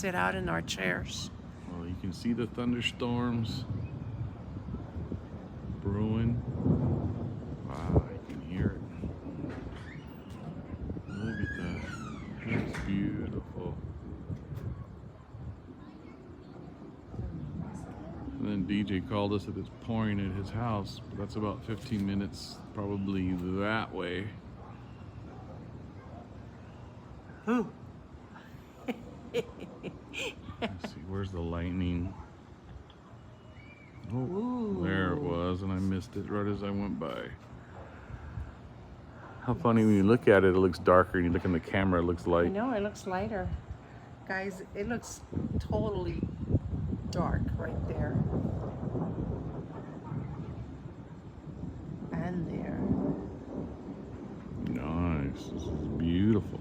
sit out in our chairs. Well, you can see the thunderstorms brewing. Wow, you can hear it. Look at that. That's beautiful. And then DJ called us that it's pouring at his house, but that's about 15 minutes probably that way. Ooh. Let's see, where's the lightning? Oh, Ooh. there it was, and I missed it right as I went by. How funny when you look at it, it looks darker, and you look in the camera, it looks I light. know, it looks lighter. Guys, it looks totally dark right there. And there. Nice, this is beautiful.